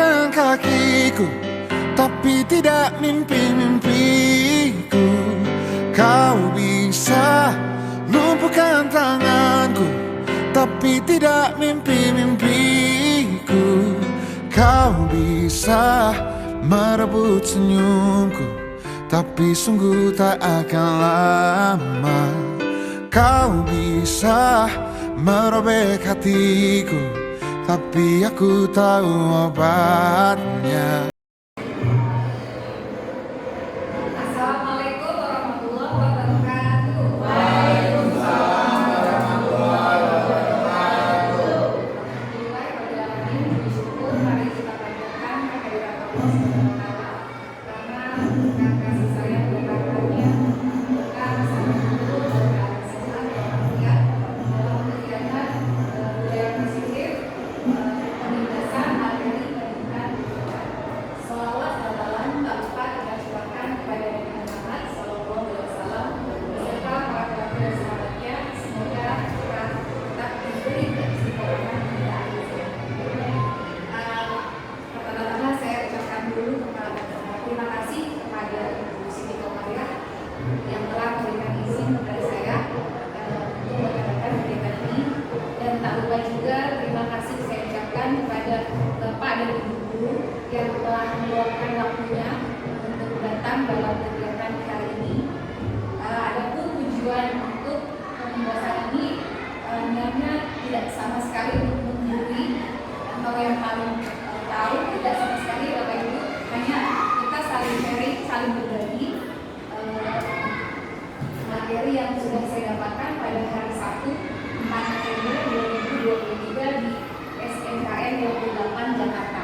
melangkahkan kakiku, tapi tidak mimpi-mimpiku. Kau bisa lumpuhkan tanganku, tapi tidak mimpi-mimpiku. Kau bisa merebut senyumku, tapi sungguh tak akan lama. Kau bisa merobek hatiku, tapi aku tahu obatnya. Assalamualaikum warahmatullahi wabarakatuh. Waalaikumsalam warahmatullahi wabarakatuh. Alhamdulillahirrahmanirrahim. Bersyukur mari kita panjatkan kehadirat Allah Subhanahu wa Ta'ala, karena dengan kasih sayang dan rahmatnya kita bisa berkumpul dalam sehat walafiat dalam kegiatan budaya positif, penindasan materi pendidikan. Sholawat dan salam tak lupa kita curahkan kepada Nabi Muhammad SAW beserta para keluarga dan sahabatnya. Semoga kita tetap diberi keistiqomahan hingga akhir zaman. Pertama-tama saya ucapkan dulu terima kasih kepada Ibu Siti Komariah yang telah memberikan izin kepada saya untuk mengadakan kegiatan ini, dan tak lupa juga terima kasih saya ucapkan kepada Bapak dan Ibu guru yang telah meluangkan waktunya untuk datang dalam kegiatan kali ini. Adapun tujuan untuk pembahasan ini sebenarnya tidak sama sekali untuk menggurui atau yang paling tahu, tidak sama sekali Bapak Ibu, hanya kita saling sharing, saling berbagi materi yang sudah saya dapatkan pada hari Sabtu 4 November 2023 di SMKN 28 Jakarta.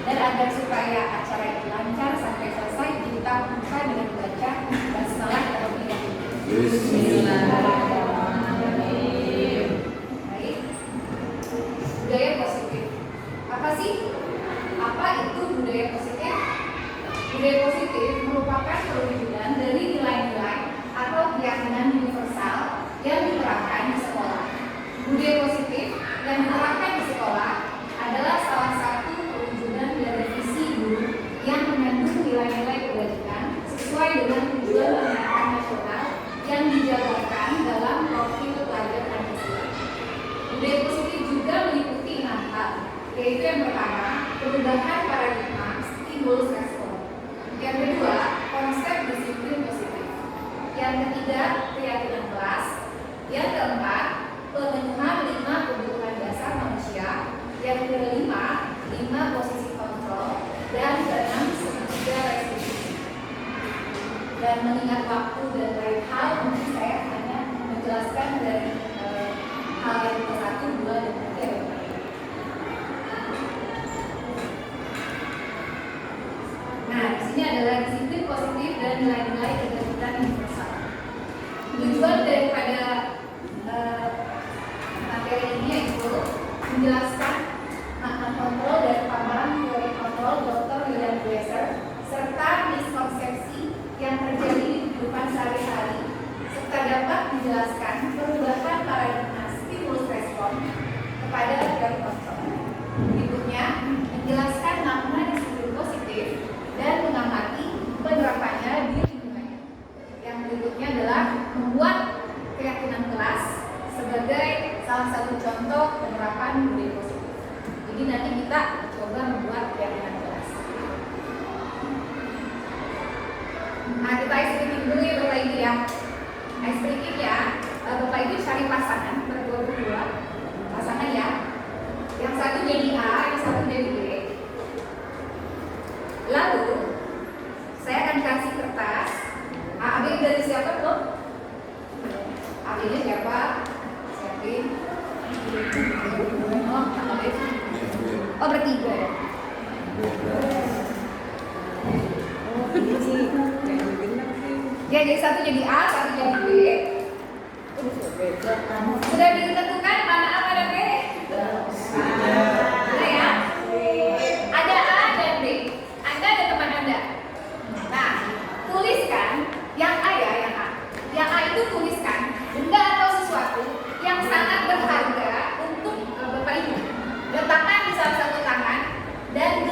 Dan agar supaya acara itu lancar sampai selesai, kita buka dengan membaca basmalah terlebih dahulu. Bismillahirrahmanirrahim. Baik. Budaya positif. Apa sih? Apa itu budaya positif? Budaya positif merupakan perwujudan dari nilai-nilai atau keyakinan universal yang diterapkan di sekolah. Budaya positif yang diterapkan di sekolah adalah salah satu perwujudan dari visi guru yang mengandung nilai-nilai kebajikan sesuai dengan tujuan pendidikan nasional yang dijabarkan dalam profil pelajar Pancasila. Budaya positif juga meliputi 6 hal, yaitu yang pertama, perubahan paradigma stimulus respon. Yang kedua, konsep disiplin positif. Yang ketiga, keyakinan kelas. Yang keempat, pemenuhan 5 kebutuhan dasar manusia. Yang kelima, 5 posisi kontrol. Dan keenam, seterusnya restitusi. Dan mengingat waktu dan lain hal, mungkin saya hanya menjelaskan dari hal yang ke-1, 2, dan 3. Nah, di sini adalah disiplin positif dan nilai-nilai kebajikan universal. Tujuan daripada materi ini yaitu menjelaskan makna kontrol dan pemahaman teori kontrol Dr. William Glasser serta miskonsepsi yang terjadi di kehidupan sehari-hari, serta dapat menjelaskan perubahan paradigma stimulus respon kepada teori kontrol. Berikutnya, menjelaskan makna disiplin positif dan mengamati penerapannya di lingkungannya. Yang berikutnya adalah membuat keyakinan kelas sebagai salah satu contoh penerapan budaya positif. Jadi nanti kita coba membuat keyakinan kelas. Nah, kita ice breaking dulu ya Bapak Ibu ya. Ice breaking ya, Bapak Ibu cari pasangan berdua pasangan ya. Yang satu jadi A, yang satu jadi B. Lalu saya akan kasih kertas. AB dari siapa tuh? AB-nya siapa? Siapin. Oh, bertiga ya. Ya, jadi satu jadi A, satu jadi B. Sudah ditentukan mana A mana B? Sudah ya? Ada A dan B. Anda dan teman Anda. Nah, tuliskan yang A ya, yang A. Yang A itu tuliskan benda atau sesuatu yang sangat berharga untuk Bapak Ibu. Letakkan di salah satu tangan dan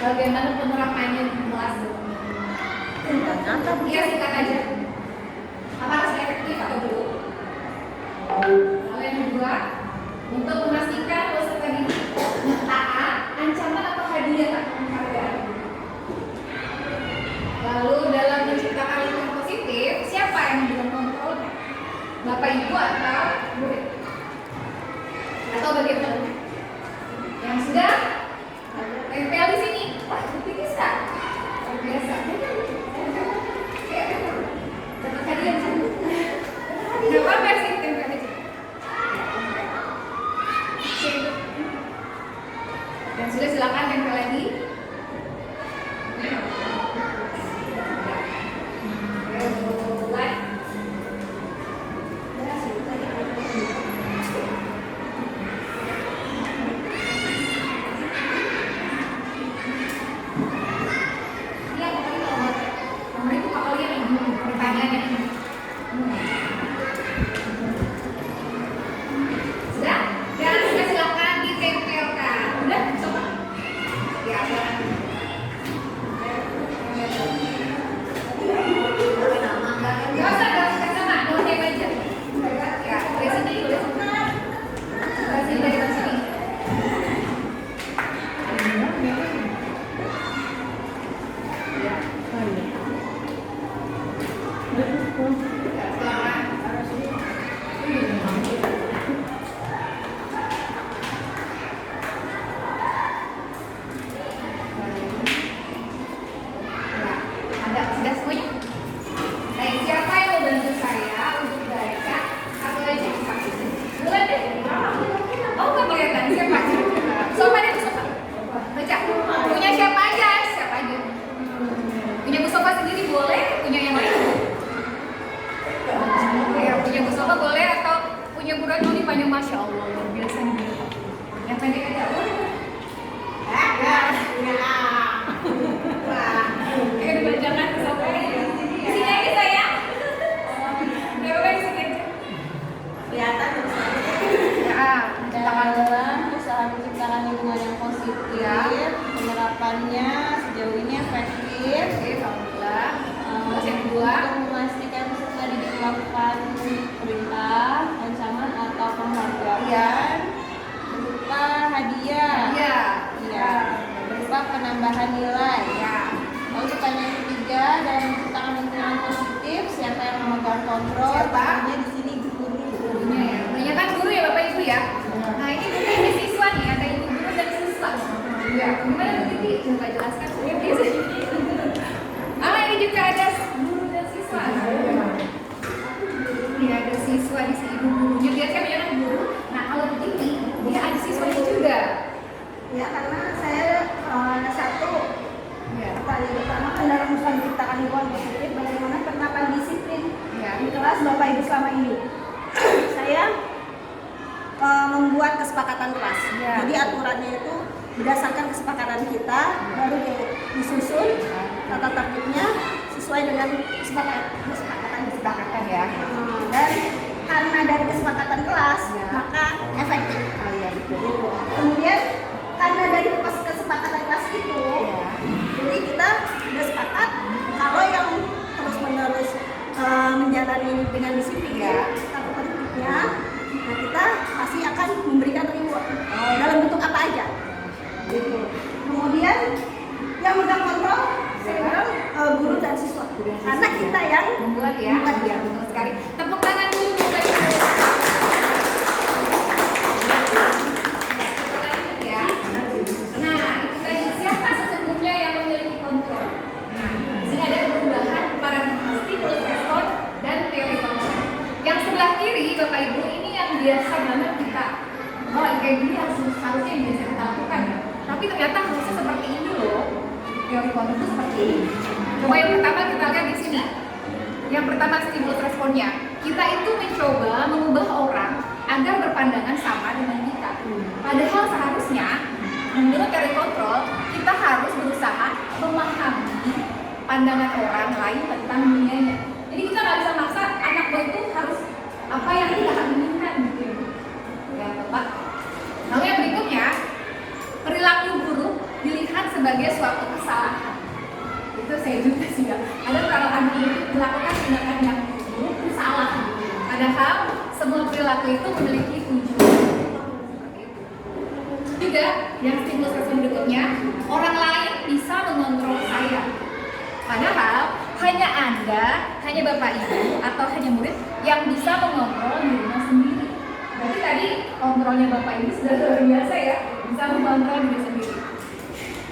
bagaimana penerapannya di kelas? Iya, singkat aja. Apakah sudah efektif atau belum? Lalu yang kedua, untuk memastikan peserta didik taat, ancaman atau hadiah atau penghargaan. Lalu dalam menciptakan lingkungan positif, siapa yang memberikan kontrolnya? Bapak Ibu atau murid? Atau bagaimana? Yang sudah tempel di sini, wah itu bisa. Luar biasa. Dapat hadiah satu. Dapat versi tempel aja. Oke. Dan sudah silakan tempel lagi. Penambahan nilai. Lalu pertanyaan ketiga, dalam menciptakan lingkungan positif, siapa yang memegang kontrol? Siapa? Di sini gurunya ya. Banyak kan guru ya Bapak Ibu ya. Nah ini mungkin ada siswa nih, ada ibu guru dan siswa. Ya, gimana Bu Titi? Coba jelaskan. Ini juga ada guru dan siswa. Ini ada siswa di sini, ibu gurunya. Biasanya banyak guru. Nah kalau Bu Titi, dia ada siswanya juga. Ya, karena saya satu kali pertama kan dalam menciptakan lingkungan positif, bagaimana penerapan disiplin di kelas Bapak Ibu selama ini. Saya membuat kesepakatan kelas. Jadi aturannya itu berdasarkan kesepakatan kita, baru disusun tata tertibnya sesuai dengan kesepakatan ya. Dan karena dari kesepakatan kelas, maka efektif. Kemudian karena dari kesepakatan kelas itu, jadi kita sudah sepakat kalau yang terus menerus menjalani dengan disiplin tata tertibnya, nah kita pasti akan memberikan reward dalam bentuk apa aja. Gitu. Kemudian yang megang kontrol sekarang guru dan siswa, karena kita yang membuat ya. Betul sekali. Tepuk tangan dulu. Bapak Ibu, ini yang biasa banget kita kayak gini harusnya yang biasa kita lakukan ya. Tapi ternyata harusnya seperti ini loh. Teori konten itu seperti ini. Coba yang pertama kita lihat di sini. Yang pertama stimulus responnya. Kita itu mencoba mengubah orang agar berpandangan sama dengan kita. Padahal seharusnya menurut teori kontrol kita harus berusaha memahami pandangan orang lain tentang dunianya. Jadi kita nggak bisa maksa anak buah itu harus apa yang kita inginkan gitu ya Bapak. Lalu yang berikutnya, perilaku guru dilihat sebagai suatu juga sih ya. Ada kalau anak itu melakukan tindakan yang buruk itu salah. Padahal semua perilaku itu memiliki tujuan. Juga yang stimulus respon berikutnya, orang lain bisa mengontrol saya. Padahal hanya Anda, hanya Bapak Ibu atau hanya murid yang bisa mengontrol dirinya sendiri. Berarti tadi kontrolnya Bapak Ibu sudah luar biasa ya, bisa mengontrol diri sendiri.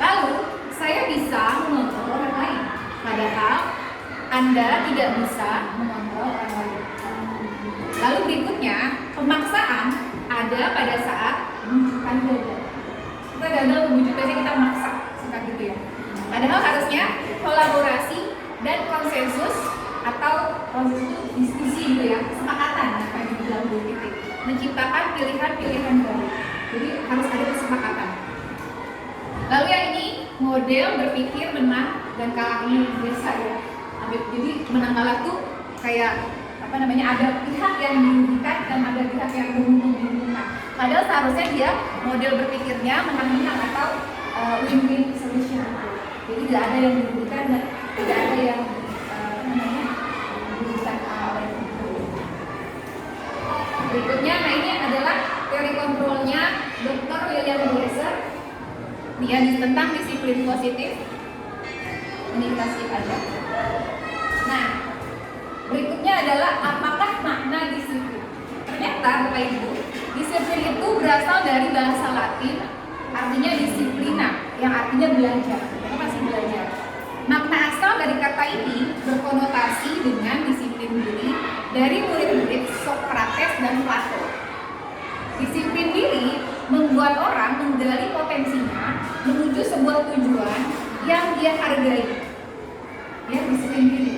Lalu saya bisa mengontrol orang lain, padahal Anda tidak bisa mengontrol orang lain. Lalu berikutnya, pemaksaan ada pada saat bujukan gagal. Kita gagal membujuk, biasanya kita maksa, suka gitu ya. Padahal harusnya kolaborasi dan konsensus atau diskusi gitu ya, kesepakatan kayak dibilang Bu Titik, menciptakan pilihan-pilihan baru. Jadi harus ada kesepakatan. Lalu yang ini model berpikir menang dan kalah ini biasa ya. Jadi menang kalah tuh kayak ada pihak yang dirugikan dan ada pihak yang menguntungkan. Padahal seharusnya dia model berpikirnya menang-menang atau win-win solution. Jadi tidak ada yang dirugikan dan tidak ada yang dirugikan oleh berikutnya. Nah ini adalah teori kontrolnya Dr. William Glasser. Dia tentang disiplin positif. Ini kita skip aja. Nah, berikutnya adalah apakah makna disiplin? Ternyata Bapak Ibu, disiplin itu berasal dari bahasa Latin, artinya disiplina, yang artinya belajar. Kita masih belajar. Makna asal dari kata ini berkonotasi dengan disiplin diri dari murid-murid Socrates dan Plato. Disiplin diri membuat orang menggali potensinya menuju sebuah tujuan yang dia hargai. Ya, disiplin diri.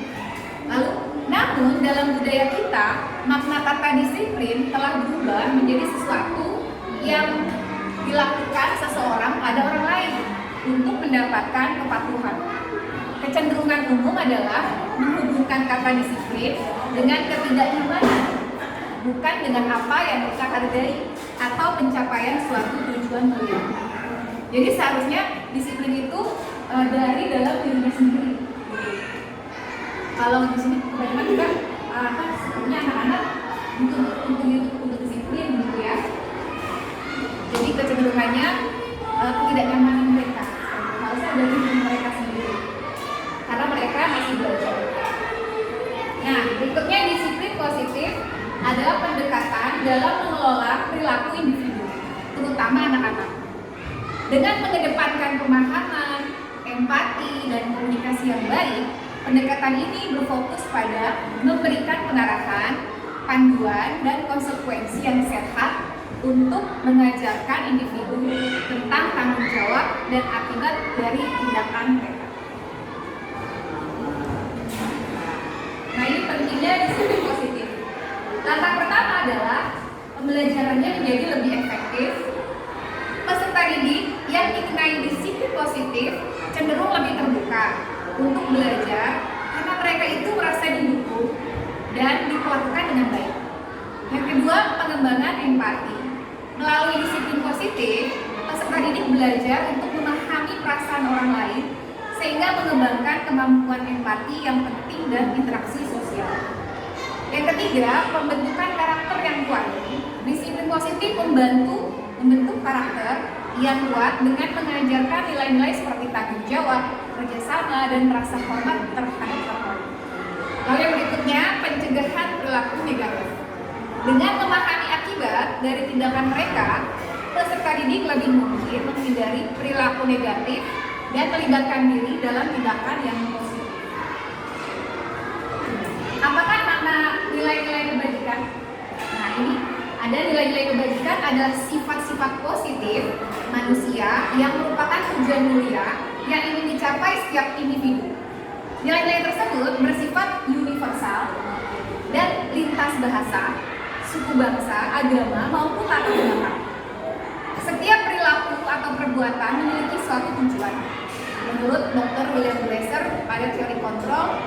Lalu, namun dalam budaya kita, makna kata disiplin telah berubah menjadi sesuatu yang dilakukan seseorang pada orang lain untuk mendapatkan kepatuhan. Kecenderungan umum adalah menghubungkan kata disiplin dengan ketidaknyamanan, bukan dengan apa yang kita hargai atau pencapaian suatu tujuan mulia. Jadi seharusnya disiplin itu dari dalam dirinya sendiri. Kalau di sini kebanyakan juga sebenarnya anak-anak untuk disiplin gitu ya. Jadi kecenderungannya ketidaknyamanan mereka harusnya dari diri mereka sendiri karena mereka masih belajar. Nah, berikutnya disiplin positif adalah pendekatan dalam mengelola perilaku individu, terutama anak-anak. Dengan mengedepankan pemahaman, empati, dan komunikasi yang baik, pendekatan ini berfokus pada memberikan pengarahan, panduan, dan konsekuensi yang sehat untuk mengajarkan individu tentang tanggung jawab dan akibat dari tindakan mereka. Nah, ini pentingnya disiplin positif. Langkah pertama adalah pembelajarannya menjadi lebih efektif. Peserta didik yang dikenai disiplin positif cenderung lebih terbuka untuk belajar karena mereka itu merasa didukung dan diperlakukan dengan baik. Yang kedua, pengembangan empati. Melalui disiplin positif, peserta didik belajar untuk memahami perasaan orang lain sehingga mengembangkan kemampuan empati yang penting dan interaksi sosial. Yang ketiga, pembentukan karakter yang kuat. Disiplin positif membentuk karakter yang kuat dengan mengajarkan nilai-nilai seperti tanggung jawab, kerjasama, dan rasa hormat terhadap orang lain. Lalu yang berikutnya, pencegahan perilaku negatif. Dengan memahami akibat dari tindakan mereka, peserta didik lebih mungkin menghindari perilaku negatif dan melibatkan diri dalam tindakan yang positif. Apakah makna nilai-nilai kebajikan? Nah, ini ada nilai-nilai kebajikan adalah sifat-sifat positif manusia yang merupakan tujuan mulia yang ingin dicapai setiap individu. Nilai-nilai tersebut bersifat universal dan lintas bahasa, suku bangsa, agama, maupun latar belakang. Setiap perilaku atau perbuatan memiliki suatu tujuan. Menurut Dr. William Glasser pada teori kontrol,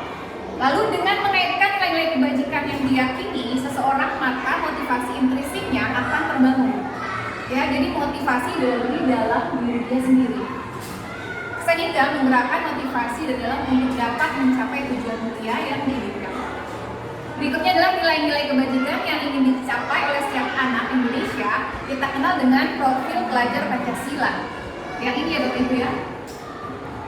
lalu dengan mengaitkan nilai-nilai kebajikan yang diyakini seseorang, maka motivasi intrinsiknya akan terbangun. Ya, jadi motivasi dari dalam diri dia sendiri. sehingga menggerakkan motivasi dalam untuk dapat mencapai tujuan mulia yang diinginkan. Berikutnya adalah nilai-nilai kebajikan yang ingin dicapai oleh setiap anak Indonesia. Kita kenal dengan profil pelajar Pancasila. Yang ini ya Bapak Ibu ya.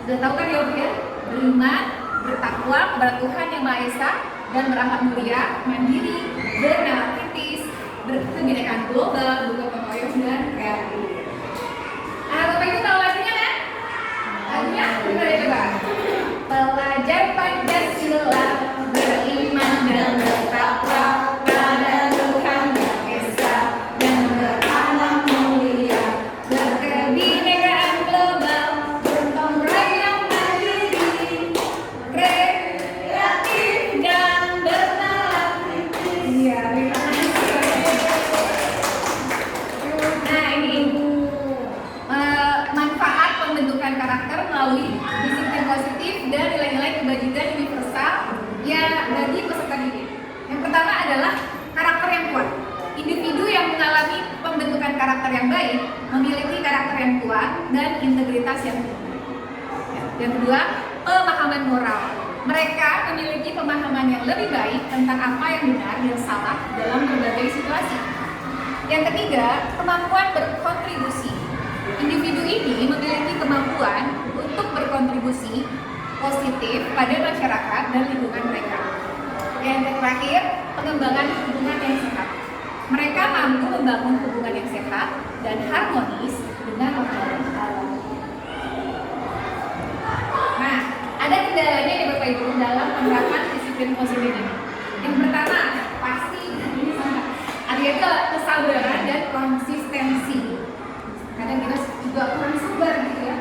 Sudah tahu kan ya Bapak ya? Beriman, bertakwa kepada Tuhan Yang Maha Esa, dan berakhlak mulia, mandiri, bernalar kritis, berkebinekaan global, bergotong royong, dan kreatif. Nah, Bapak Ibu tahu lagunya kan? Lagunya gimana ya coba? Pelajar Pancasila beriman dan bertakwa pada Tuhan Yang Esa, dan berakhlak mulia, berkebinekaan global, bergotong royong, mandiri, kreatif, dan bernalar kritis. Iya, terima kasih. Nah, ini manfaat pembentukan karakter melalui disiplin positif dan nilai-nilai kebajikan universal ya bagi peserta didik. Yang pertama adalah karakter yang kuat. Individu yang mengalami pembentukan karakter yang baik memiliki karakter yang kuat dan integritas yang tinggi. Yang kedua, pemahaman moral. Mereka memiliki pemahaman yang lebih baik tentang apa yang benar dan salah dalam berbagai situasi. Yang ketiga, kemampuan berkontribusi. Individu ini memiliki kemampuan untuk berkontribusi positif pada masyarakat dan lingkungan mereka. Yang terakhir, pengembangan hubungan yang sehat. Mereka mampu membangun hubungan yang sehat dan harmonis dengan orang lain. Nah, ada kendalanya ya Bapak Ibu dalam penerapan disiplin positif ini. Yang pertama, pasti ini sangat ada kesabaran dan konsistensi. Kadang kita juga kurang sabar gitu ya,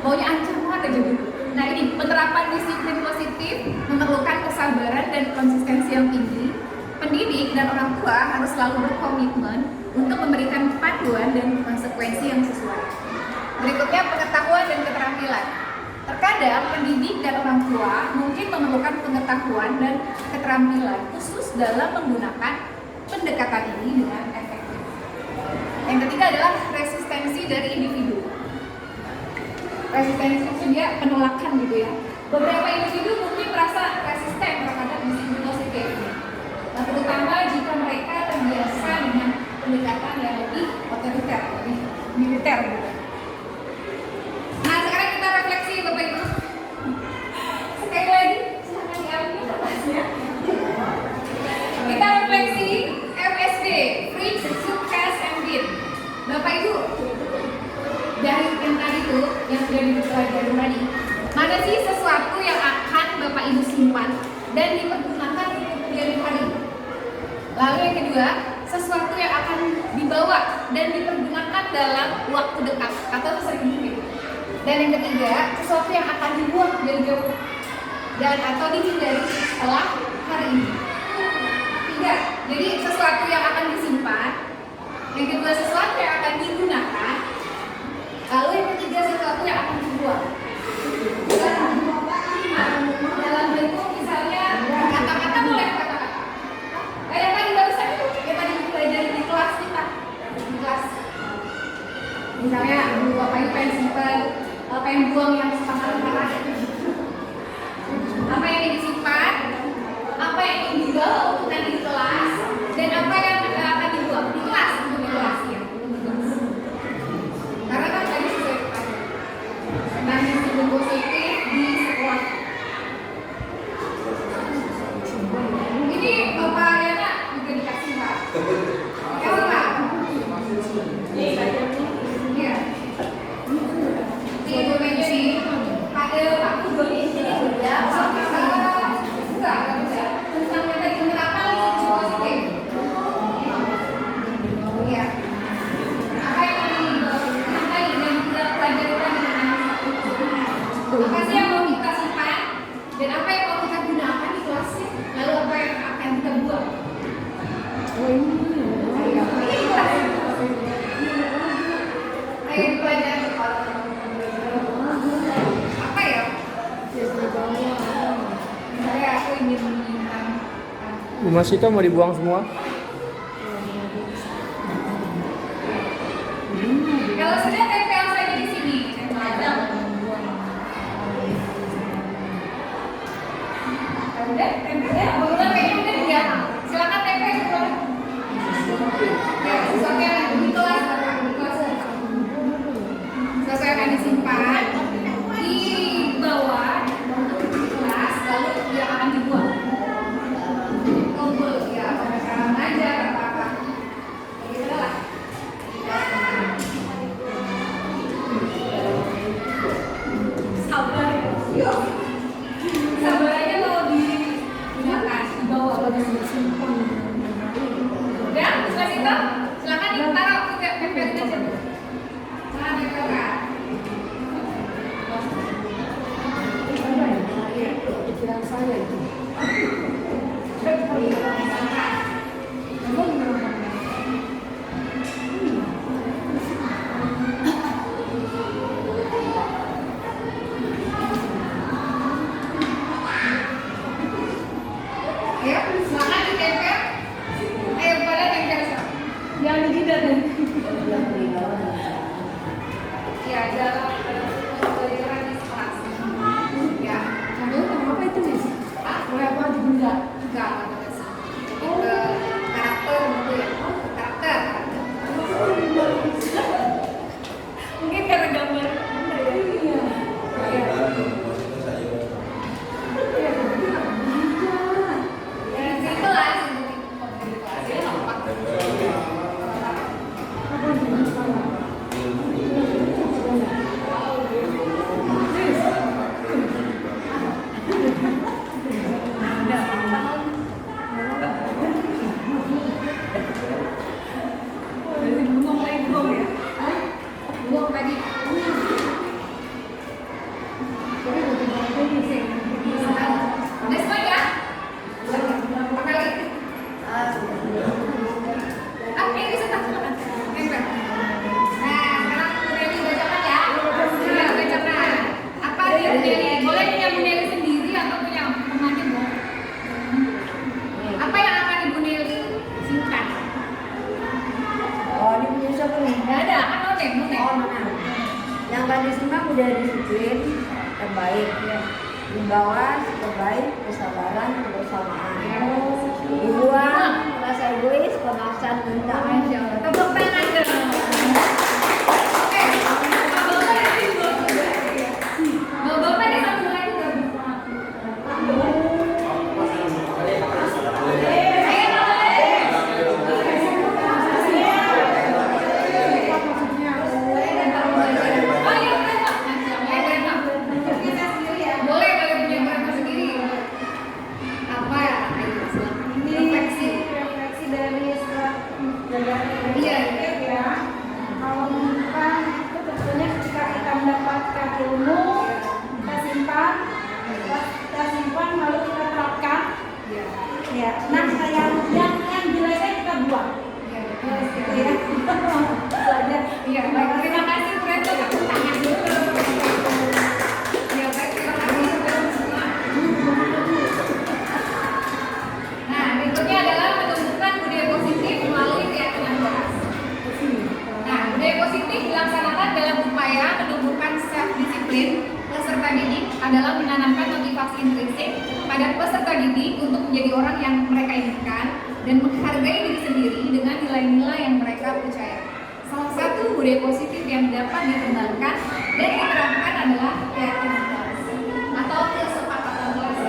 maunya ancaman aja gitu. Nah ini penerapan disiplin positif memerlukan kesabaran dan konsistensi yang tinggi. Pendidik dan orang tua harus selalu berkomitmen untuk memberikan panduan dan konsekuensi yang sesuai. Berikutnya pengetahuan dan keterampilan. Terkadang pendidik dan orang tua mungkin memerlukan pengetahuan dan keterampilan khusus dalam menggunakan pendekatan ini dengan efektif. Yang ketiga adalah resistensi dari individu. Resistensi maksudnya penolakan gitu ya. Beberapa individu mungkin merasa resisten terhadap disiplin positif. Nah, terutama jika mereka terbiasa dengan pendekatan yang lebih otoriter, lebih militer gitu. Nah, sekarang kita refleksi Bapak Ibu. Sekali lagi, silakan diambil kertasnya. Kita refleksi FSD, Fritz, Sukas, and Bin. Bapak Ibu, dari yang tadi itu, yang sudah dipelajari tadi, mana sih sesuatu yang akan Bapak Ibu simpan dan dipergunakan di kemudian hari? Lalu yang kedua, sesuatu yang akan dibawa dan dipergunakan dalam waktu dekat atau sering mungkin. Dan yang ketiga, sesuatu yang akan dibuang jauh-jauh dan atau dihindari setelah hari ini. Tiga, jadi sesuatu yang akan disimpan. Yang kedua, sesuatu yang akan digunakan. Lalu yang ketiga, sesuatu yang akan dibuang. Dalam bentuk misalnya kata-kata boleh kata-kata. Kayak tadi barusan itu yang tadi dipelajari di kelas kita. Di kelas. Misalnya, Bapak Ibu pengen simpan, pengen buang yang sekarang-sekarang. Apa yang disimpan, apa yang dibawa untuk nanti di kelas, dan apa yang akan dibuang di kelas untuk di kelas ya. Karena kan tadi sesuai kepada tentang disiplin positif di sekolah. Ini Bapak Yana juga dikasih Pak. Ya Pak. Iya. Di meja ini ada Pak Kudo di sini sudah. Enggak bisa. Tentang metode penerapan disiplin positif. Iya. Apa yang tadi dan kita pelajari tadi apa sih yang mau kita simpan dan apa yang mau kita gunakan di kelasnya, lalu apa yang akan kita buang. Ini kelas. Ayo pelajaran apa ya? Misalnya aku ingin menyimpan. Bu Masita mau dibuang semua? Kalau sudah tempel saja di sini. Tempel. saya itu. Ya, silakan ditempel. Ayo pada tempel yang di jidat nih. Ya, dalam pembelajaran di sekolah. Ya, kamu apa itu nih? Apa di bunda? Enggak, ke karakter gitu ya. Karakter. Mungkin karena gambar. Iya. Yang tadi simak udah disiplin, terbaik ya. Himbauan, terbaik, kesabaran, kebersamaan. Dibuang, rasa egois, pemaksaan minta. Tepuk tangan dong. Oke, Bapak nih satu lagi nggak bisa. Ya, nah yang jeleknya kita buang. Gitu ya. Belajar. Iya, baik. Terima kasih Bu Retno. Tepuk tangan dulu. Ya, baik. Terima kasih semua. Nah, berikutnya adalah menumbuhkan budaya positif melalui keyakinan kelas. Nah, budaya positif dilaksanakan dalam upaya menumbuhkan self-disiplin peserta didik adalah menanamkan motivasi intrinsik pada peserta didik untuk menjadi orang yang mereka inginkan dan menghargai diri sendiri dengan nilai-nilai yang mereka percaya. Salah satu budaya positif yang dapat dikembangkan dan diterapkan adalah keyakinan kelas atau kesepakatan kelas.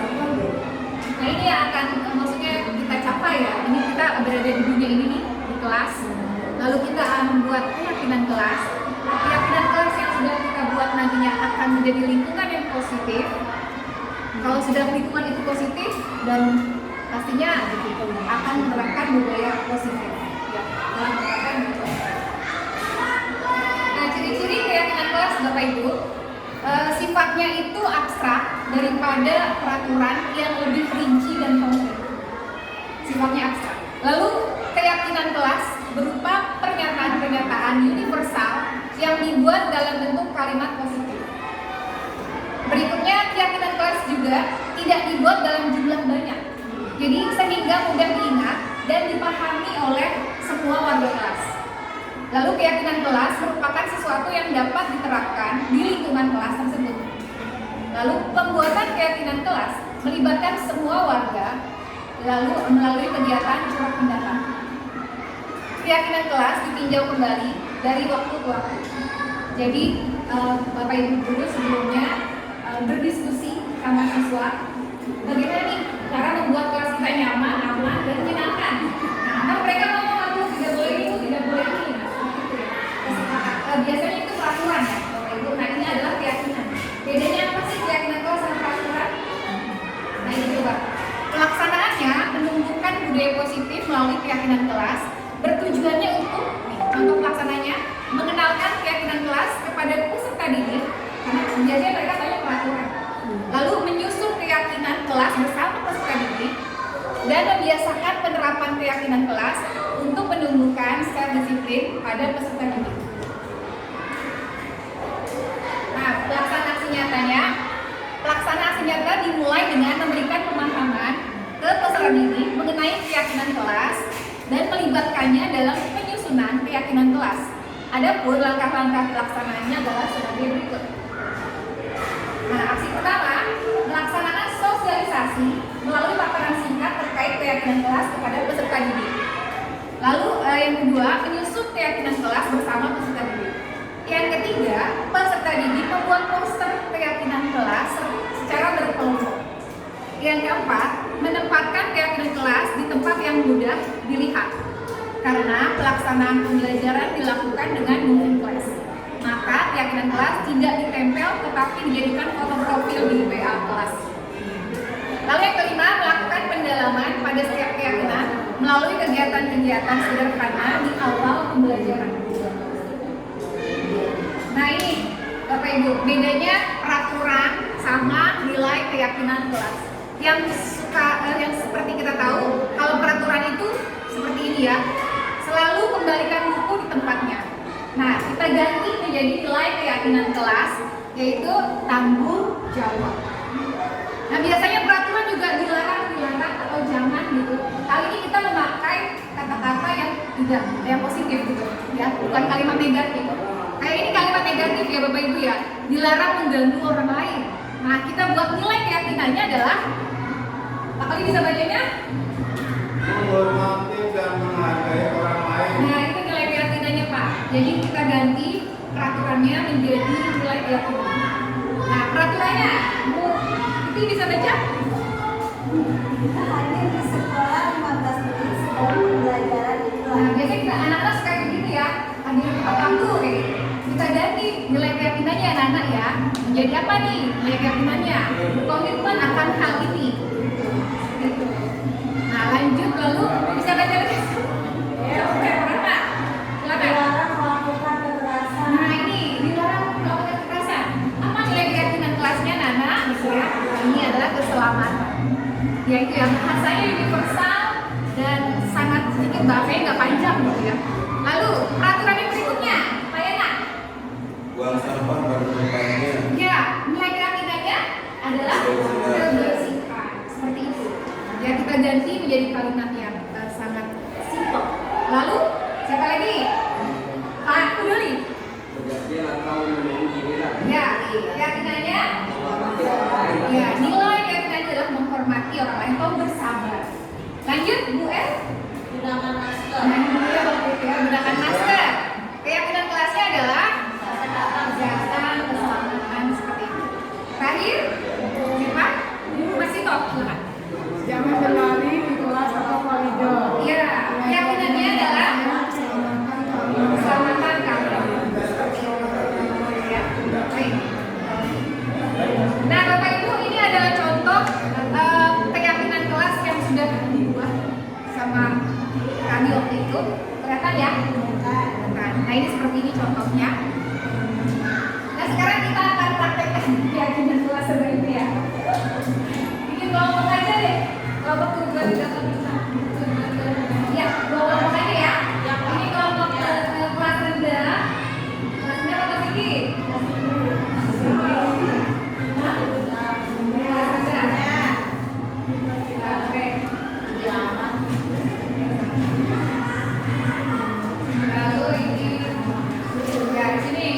Nah, ini yang akan maksudnya kita capai ya. Ini kita berada di dunia ini nih, di kelas. Lalu kita membuat keyakinan kelas. Keyakinan kelas yang sudah kita buat nantinya akan menjadi lingkungan yang positif. Kalau sudah lingkungan itu positif dan pastinya akan menerapkan budaya positif. Ya, dalam menerapkan budaya. Nah, ciri-ciri keyakinan kelas Bapak Ibu, sifatnya itu abstrak daripada peraturan yang lebih rinci dan konkret. Sifatnya abstrak. Lalu keyakinan kelas berupa pernyataan-pernyataan universal yang dibuat dalam bentuk kalimat positif. Berikutnya, keyakinan kelas juga tidak dibuat dalam jumlah banyak. Jadi sehingga mudah diingat dan dipahami oleh semua warga kelas. Lalu keyakinan kelas merupakan sesuatu yang dapat diterapkan di lingkungan kelas tersebut. Lalu pembuatan keyakinan kelas melibatkan semua warga, lalu melalui kegiatan curah pendapat. Keyakinan kelas ditinjau kembali dari waktu ke waktu. Jadi Bapak Ibu guru sebelumnya berdiskusi sama siswa bagaimana nih cara membuat kelas kita nyaman, aman, dan menyenangkan. Nah, kalau mereka ngomong aku tidak boleh itu, tidak boleh ini, nah, gitu ya. Biasanya itu peraturan ya, Bapak Ibu. Nah, ini adalah keyakinan. Bedanya apa sih keyakinan kelas sama peraturan? Nah, ini coba. Pelaksanaannya menumbuhkan budaya positif melalui keyakinan kelas. Bertujuannya untuk pelaksananya mengenalkan keyakinan kelas kepada peserta didik karena biasanya mereka banyak peraturan. Lalu menyusun keyakinan kelas disiplin pada peserta didik. Nah, pelaksanaan aksi nyata dimulai dengan memberikan pemahaman ke peserta didik mengenai keyakinan kelas dan melibatkannya dalam penyusunan keyakinan kelas. Adapun langkah-langkah pelaksanaannya adalah sebagai berikut. Nah, aksi pertama, melaksanakan sosialisasi melalui paparan singkat terkait keyakinan kelas kepada peserta didik. Lalu yang kedua, menyusun keyakinan kelas bersama peserta didik. Yang ketiga, peserta didik membuat poster keyakinan kelas secara berkelompok. Yang keempat, menempatkan keyakinan kelas di tempat yang mudah dilihat. Karena pelaksanaan pembelajaran dilakukan dengan moving class, maka keyakinan kelas tidak ditempel tetapi dijadikan foto profil di WA kelas. Lalu yang kelima, melakukan pendalaman pada setiap keyakinan melalui kegiatan-kegiatan sederhana di awal pembelajaran. Nah ini Bapak Ibu, bedanya peraturan sama nilai keyakinan kelas. Yang seperti kita tahu, kalau peraturan itu seperti ini ya, selalu kembalikan buku di tempatnya. Nah, kita ganti menjadi nilai keyakinan kelas, yaitu tanggung jawab. Nah, biasanya peraturan juga dilarang atau jangan gitu. Kali ini kita memakai kata-kata yang tidak, yang positif gitu, ya, bukan kalimat negatif. Kayak ini kalimat negatif ya Bapak Ibu ya, dilarang mengganggu orang lain. Nah, kita buat nilai keyakinannya adalah, Pak Kali bisa bacanya? Menghormati dan menghargai orang lain. Nah, itu nilai keyakinannya Pak. Jadi kita ganti peraturannya menjadi nilai keyakinan. Nah, peraturannya, itu bisa baca? Hadir di sekolah 15 menit sebelum pembelajaran dimulai. Nah, biasanya kita anak-anak suka kayak gitu ya, hadir tepat waktu kayak gitu. Kita ganti nilai keyakinannya anak-anak ya. Menjadi apa nih nilai keyakinannya? Komitmen akan hal ini. Gitu. Nah, lanjut lalu bisa baca lagi. Ya, oke, berapa? Silakan. Dilarang melakukan kekerasan. Nah, ini dilarang melakukan kekerasan. Apa nilai keyakinan kelasnya Nana? Gitu ya. Ini adalah keselamatan. Yaitu yang bahasanya universal dan sangat sedikit bahasanya nggak panjang gitu ya. Lalu peraturan yang berikutnya, Pak Yana. Buang sampah pada tempatnya. Ya, nilai keyakinannya adalah kebersihan. Seperti itu. Ya, kita ganti menjadi kalimat yang sangat simpel. Lalu siapa lagi? Pak Kuduli. Ya, keyakinannya. Ya, nilai keyakinannya adalah menghormati orang lain atau bersabar. Lanjut, Bu El. Gunakan masker. Nah, ini dia waktu itu ya, gunakan masker. Keyakinan kelasnya adalah kesehatan, keselamatan seperti itu. Terakhir, siapa? Mas Sito, silakan. Jangan berlari di kelas atau koridor. Iya, keyakinannya adalah keselamatan kamu. Ya, baik. Nah, Bapak Ibu, ini adalah contoh keyakinan kelas yang sudah dibuat sama kami waktu itu. Kelihatan ya? Kelihatan. Nah, ini seperti ini contohnya. Nah, sekarang kita akan praktekkan keyakinan kelas seperti ya. Bikin kelompok aja deh. Kelompok tujuan juga bisa. Ya, kelompok aja ya. Ini kelompok kelas rendah. Kelas rendah apa tinggi? Lalu ini ya di sini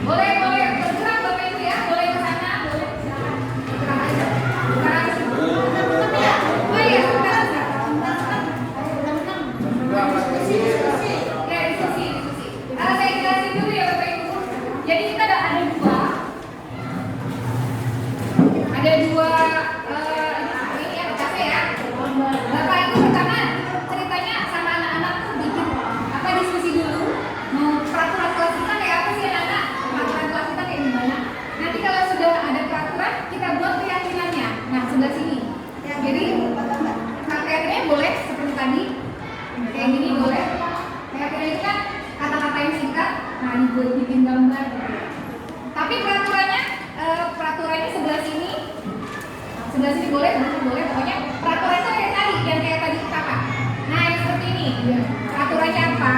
boleh bergerak Bapak Ibu ya, boleh ke sana, boleh silakan. Bergerak aja. Oh iya, ya diskusi. Saya jelasin dulu ya Bapak Ibu. Jadi kita ada dua ini ya kafe ya. Bapak Ibu pertama ceritanya sama anak-anak tuh bikin apa diskusi dulu. Mau peraturan kelas kita kayak apa sih anak-anak? Peraturan kelas kita kayak gimana? Nanti kalau sudah ada peraturan kita buat keyakinannya. Nah sebelah sini. Ya, jadi keyakinannya boleh seperti tadi. Kayak gini boleh. Keyakinan itu kan kata-kata yang singkat. Nah dibuat bikin gambar. Tapi peraturannya sebelah sini. Sebelah sini boleh, pokoknya peraturan itu yang kayak tadi kita apa? Nah yang seperti ini, peraturannya apa?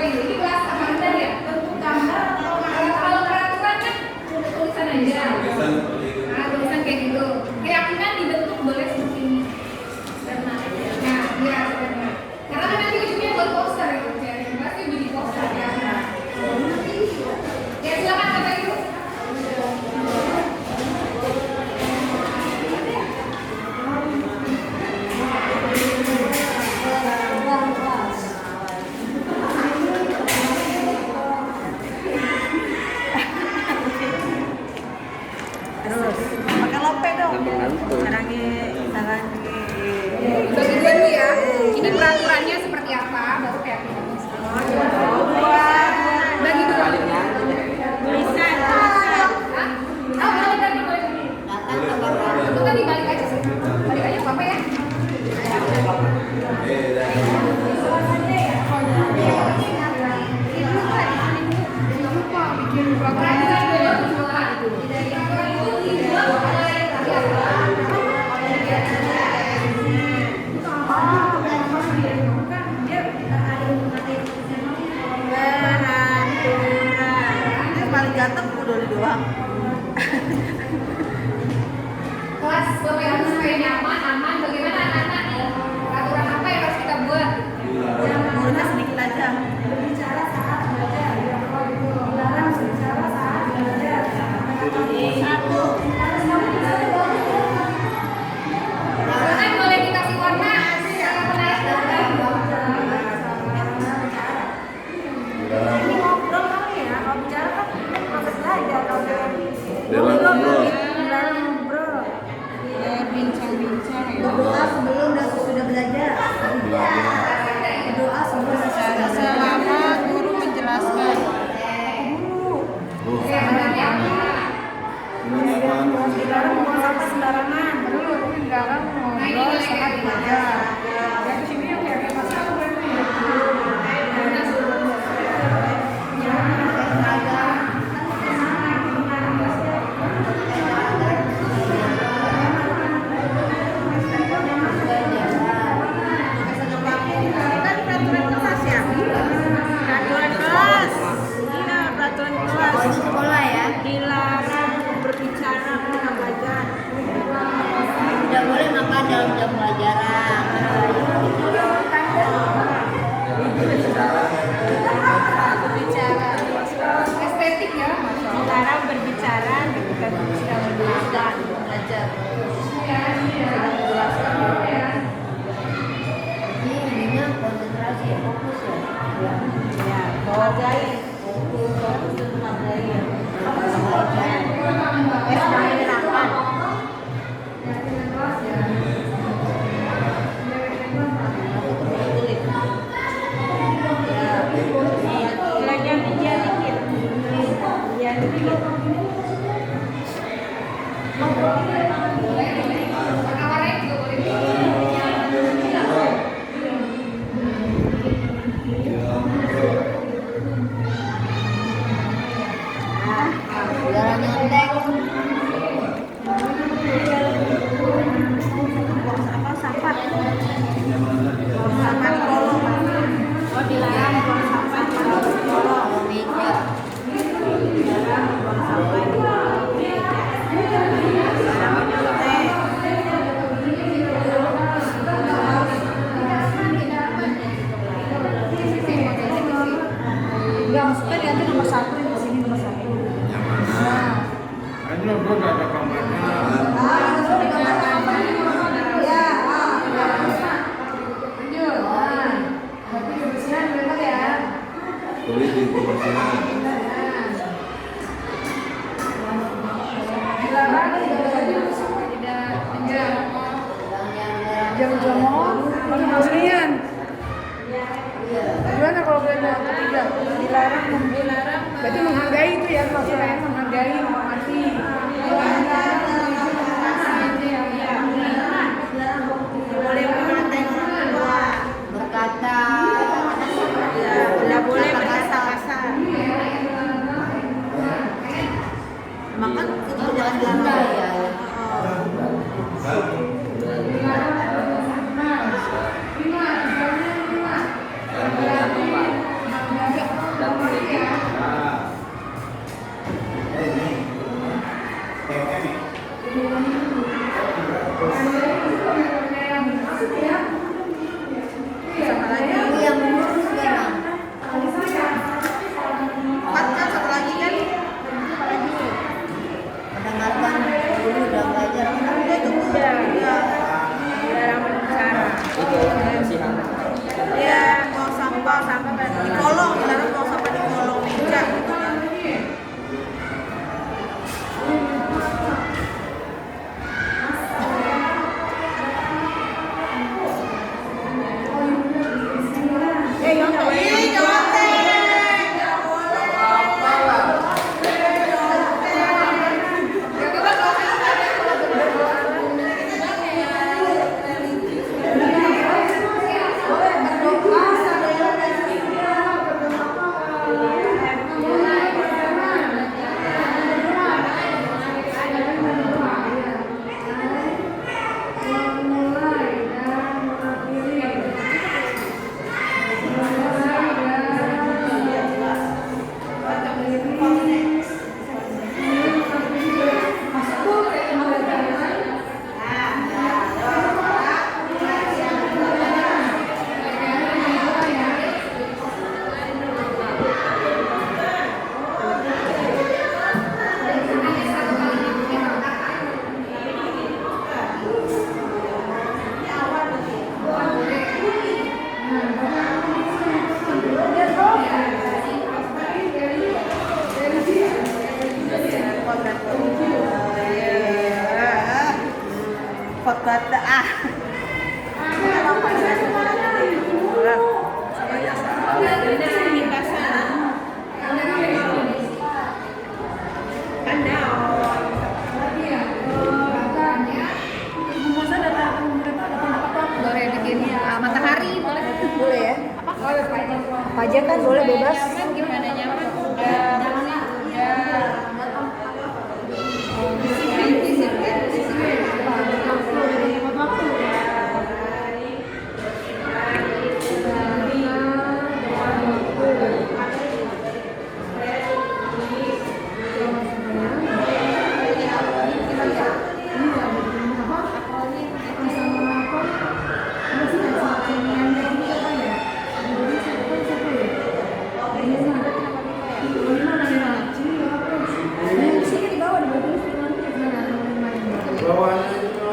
ini? Ini kelas apa rendah ya? Bentuk gambar atau Kalau peraturan kan tulisan aja. Tulisan seperti itu. Nah, tulisan kayak gitu. Keyakinan dibentuk boleh seperti ini. Nah, ya sebenarnya. Karena kan nanti ujungnya buat poster ya, yang pasti bikin poster ya. Ya silakan Bapak Ibu. terus pakai lope dong. Bagi dua dulu ya. Ini peraturannya seperti apa? Baru keyakinan. Bagi dua. Tulisan. Hah? Oh, boleh tadi, boleh tadi. Itu tadi balik aja sih. Balik aja apa ya? Ganteng udah doang. Kelas Bapak Ibu supaya nyaman, aman. Bagaimana anak-anak? Peraturan apa yang harus kita buat? Mulutnya sedikit aja. Berbicara saat belajar. Dilarang berbicara saat belajar. Satu. Silakan boleh dikasih warna. Silakan menarik gambar. Ini ngobrol kali ya. Kalau bicara kan proses belajar. Dalam ngobrol. Dilarang ngobrol. Ya bincang-bincang ya. Berdoa sebelum dan sesudah belajar. Berdoa sebelum dan sesudah belajar. Selama guru menjelaskan. Oh, Sebenarnya apa? sebenarnya apaan? Dilarang buang sampah sembarangan. Dulu dilarang ngobrol saat belajar. Ya di sini yang kayak masalah berarti ya. Peraturan kelas ya? Peraturan kelas. Iya, peraturan kelas. Sekolah ya. Dilarang berbicara ketika belajar. Tidak boleh makan dalam jam pelajaran. Estetik ya, Masya Allah. Dilarang berbicara ketika sedang menjelaskan belajar. Ini ininya konsentrasi, fokus ya. Ya, menghargai. Fokus dan menghargai. Menyenangkan. Belajar dia dikit. Dia dikit. Warna warnanya juga boleh. Udara nyontek. Apa sampah? Sampah di kolong. Oh, dilarang buang sampah di kolong. Meja. Dilarang buang sampah di kolong meja. Dilarang menyontek. Enggak, maksudnya dia tuh nomor 1 yang kesini nomor 1. Yang mana? Kan belum udah ada kamarnya. Tulis di kebersihan. Jam-jam pembulian. Gimana kalau belajar ketiga? Dilarang membularang. Berarti menghargai itu ya maksudnya, menghargai, menghormati. Boleh mengatai orang tua. Berkata. Ya, tidak boleh berkata kasar. Makan itu jangan Bunda dilarang. ya. Enggak Sama lagi. Yang menurut sekarang. Empat kan, satu lagi kan? Apa lagi? Mendengarkan dulu udah belajar. Udah itu udah. Dilarang berbicara. Itu kebersihan. Ya, buang sampah di kolong, dilarang buang sampah di kolong meja gitu kan. Kata ah. Boleh bikin matahari, boleh. Boleh ya? Apa aja kan boleh bebas. Gimana nyaman? Bawahnya itu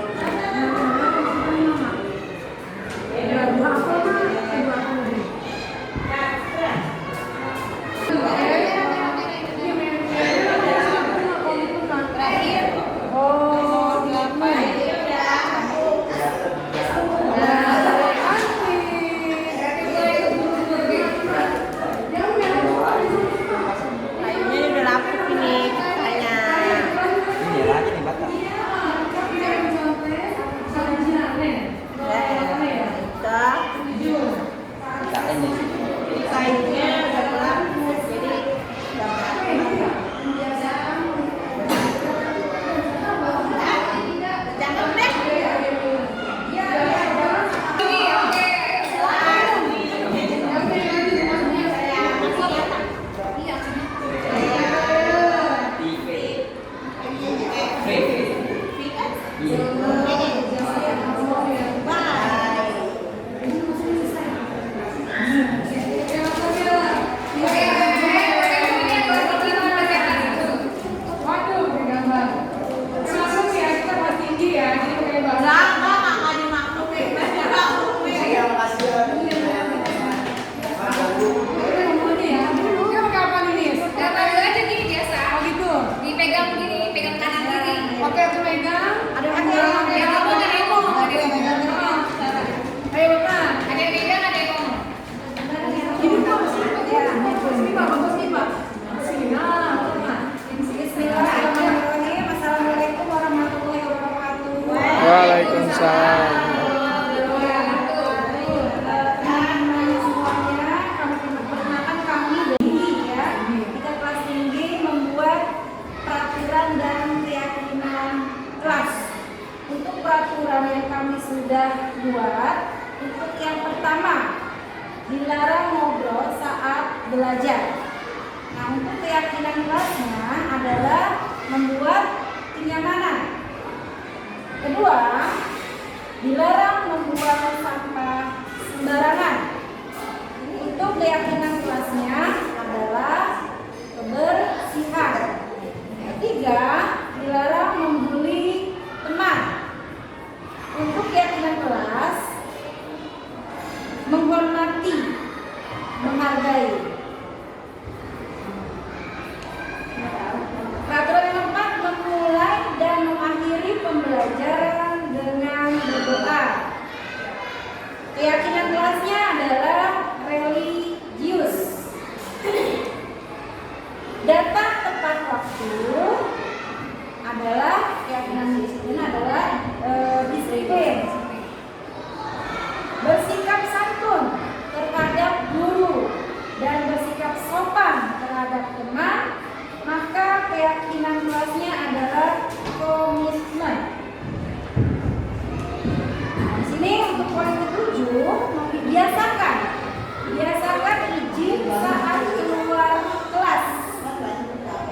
Kayaknya udah lapuk ini katanya. Ini lagi nih batak. Kita ini. Kainnya udah lapuk jadi Cakep deh. Dipegang begini, pegang kanan kiri. oke aku megang. Ada yang pegang, ada yang ngomong, ada yang ngomong. Ayo Pak. Ada yang pegang, ada yang ngomong. Ini Pak. Ya, ini Pak, bagus nih Pak. Bismillahirrahmanirrahim. Assalamualaikum warahmatullahi wabarakatuh. Waalaikumsalam. Peraturan yang kami sudah buat, untuk yang pertama dilarang ngobrol saat belajar. Nah, untuk keyakinan kelasnya adalah membuat kenyamanan. Kedua, dilarang membuang sampah sembarangan. Untuk keyakinan kelasnya adalah kebersihan. Ketiga, dilarang membuli teman. Untuk keyakinan kelas, menghormati, menghargai. Peraturan yang keempat, memulai dan mengakhiri pembelajaran dengan berdoa. Keyakinan kelasnya adalah religius. Datang tepat waktu adalah keyakinan disiplin adalah disiplin. Bersikap santun terhadap guru dan bersikap sopan terhadap teman, maka keyakinan kelasnya adalah komitmen. Di sini untuk poin ke-7, biasakan izin saat keluar kelas.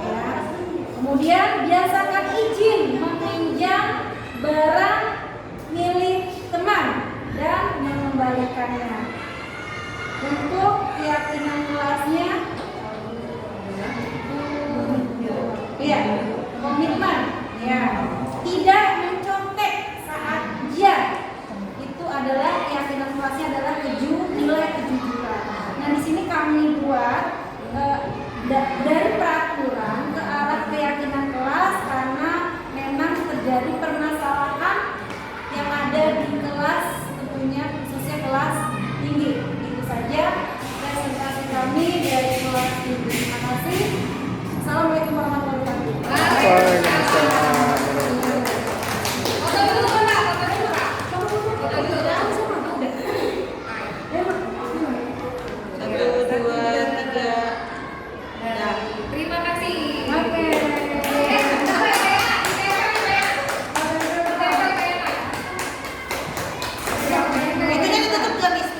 Ya. Kemudian biasakan izin meminjam barang milik teman dan mengembalikannya. Untuk keyakinan kelasnya, ya, komitmen, ya, tidak mencontek saat ujian. Itu adalah keyakinan kelasnya adalah nilai kejujuran. Nah, di sini kami buat dari peraturan ke arah keyakinan kelas karena memang terjadi permasalahan yang ada di kelas, tentunya khususnya kelas tinggi. Itu saja presentasi kami dari kelas tinggi. Terima kasih. Assalamualaikum warahmatullahi wabarakatuh. Terima kasih. Oke. Itunya ditutup gak, Miss?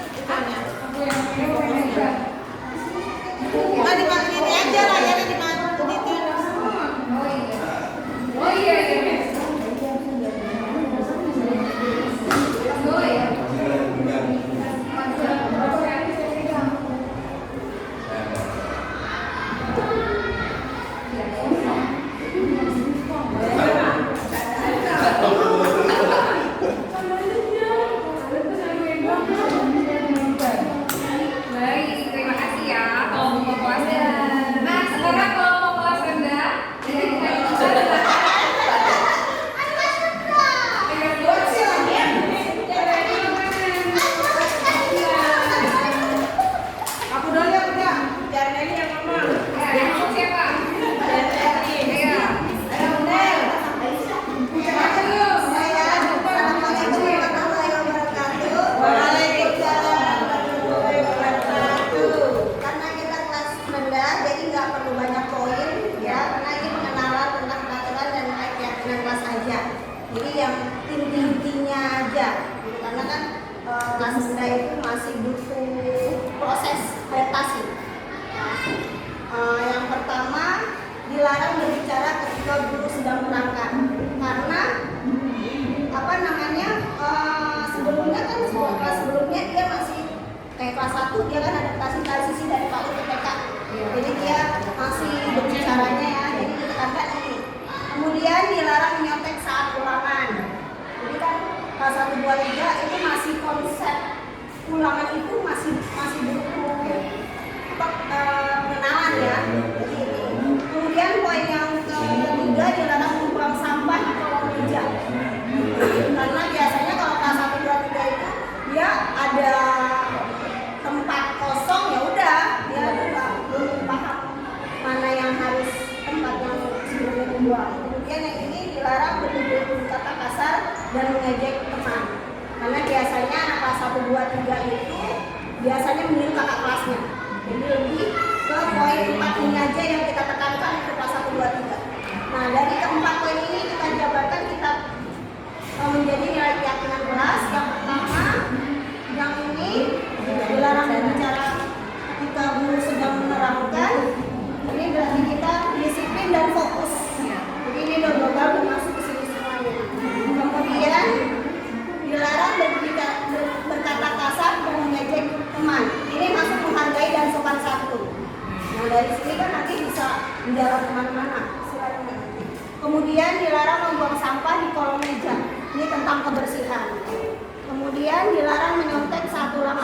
Nggak dimakan ini aja lah ya, dimakan itu. Oh iya. Oh iya. Baik, terima kasih ya. Kalau mau kelas nah sekarang kalau mau kelas rendah, jadi kita Aku dulu ya, udah. Biar Nelly yang ngomong. siapa? Iya. Assalamualaikum warahmatullahi wabarakatuh. Waalaikumsalam warahmatullahi wabarakatuh. Karena kita kelas rendah, jadi nggak perlu banyak poin ya, karena ini pengenalan tentang peraturan dan keyakinan kelas aja. Jadi yang inti-intinya aja, gitu. Karena kan kelas rendah itu masih butuh proses adaptasi. Yang pertama, dilarang berbicara ketika guru sedang menerangkan, karena sebelumnya kan kelas sebelumnya dia masih kayak kelas 1 dia kan adaptasi transisi dari PAUD ke TK, jadi dia masih berbicaranya ya, jadi ditekankan ini. Kemudian dilarang menyontek saat ulangan, jadi kan kelas 1, 2, 3 itu masih konsep ulangan itu masih butuh pengenalan ya. Jadi ini. Kemudian poin yang ketiga dilarang membuang sampah di kolong meja. Karena biasanya kalau kelas 1, 2, 3 itu dia ada tempat kosong, ya udah dia belum paham mana yang harus tempat yang sebelumnya dibuang. Kemudian yang ini dilarang berkata kasar dan mengejek teman. Karena biasanya anak kelas 1, 2, 3 itu biasanya meniru kakak kelasnya. Jadi lebih ke poin 4 ini aja yang kita tekankan untuk kelas 1, 2, 3. Nah, dari keempat poin ini kita jabarkan, kita menjadi nilai keyakinan kelas. Yang pertama, yang ini dilarang berbicara ketika guru sedang menerangkan. Ini berarti kita disiplin dan fokus. Jadi ini double termasuk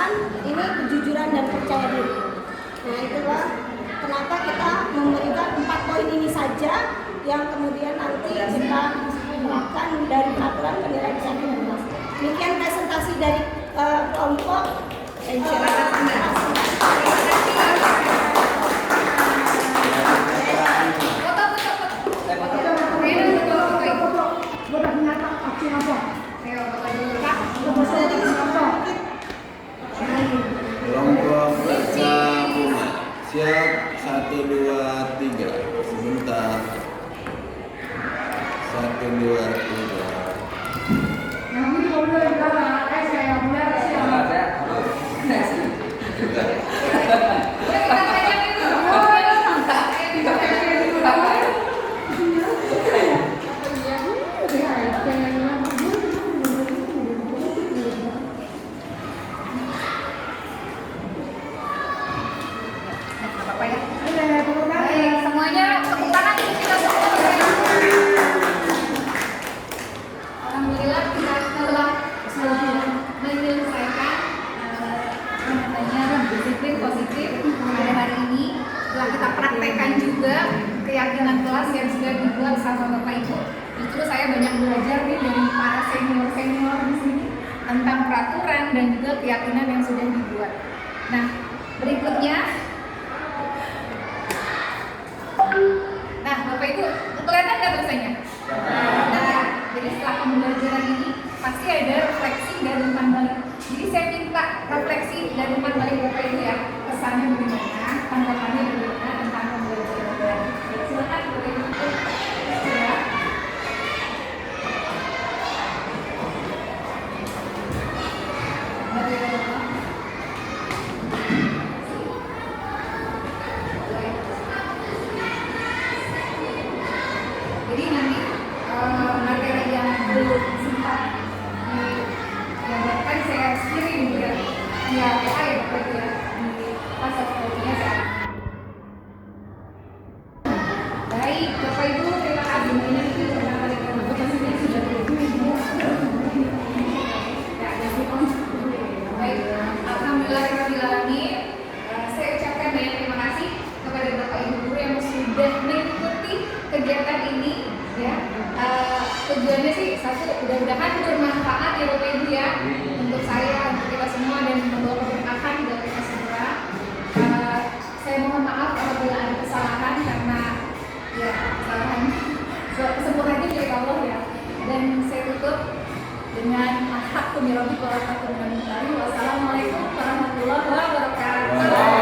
menanamkan ini kejujuran dan percaya diri. Nah itulah kenapa kita memberikan 4 poin ini saja yang kemudian nanti kita terapkan dari peraturan penilaian disabilitas. Demikian presentasi dari kelompok. Kelompok baca bunga. Siap, 1, 2, 3. Sebentar. 1, 2, 3. Semuanya tepuk tangan untuk kita semua. Alhamdulillah kita telah menyelesaikan disiplin positif pada hari ini. Setelah kita praktekkan juga keyakinan kelas yang sudah dibuat sama Bapak Ibu. Justru saya banyak belajar nih dari para senior di sini tentang peraturan dan juga keyakinan yang sudah dibuat. Nah, berikutnya. Nah, Bapak Ibu, kelihatan nggak tulisannya? Nah, jadi setelah pembelajaran ini pasti ada refleksi dan umpan balik. Jadi saya minta refleksi dan umpan balik Bapak Ibu ya, kesannya bagaimana, tanggapannya bagaimana tentang pembelajaran. Silakan Bapak Ibu. Ya. Jadi nanti materi yang belum sempat dijabarkan saya kirim juga via WA ya Bapak Ibu ya, di WhatsApp grupnya saya. Baik Bapak Ibu, terima kasih banyak karena mereka sudah baik, alhamdulillahirobbilalamin. Saya ucapkan banyak terima kasih kepada Bapak Ibu guru yang sudah mengikuti kegiatan ini ya. Tujuannya sih satu, mudah-mudahan bermanfaat ya Bapak Ibu ya, untuk saya, untuk kita semua, dan membawa keberkahan dari kita semua. Saya mohon maaf apabila ada kesalahan, karena ya kesalahan kesempurnaan itu milik Allah ya. Dan saya tutup dengan Wassalamualaikum warahmatullahi wabarakatuh.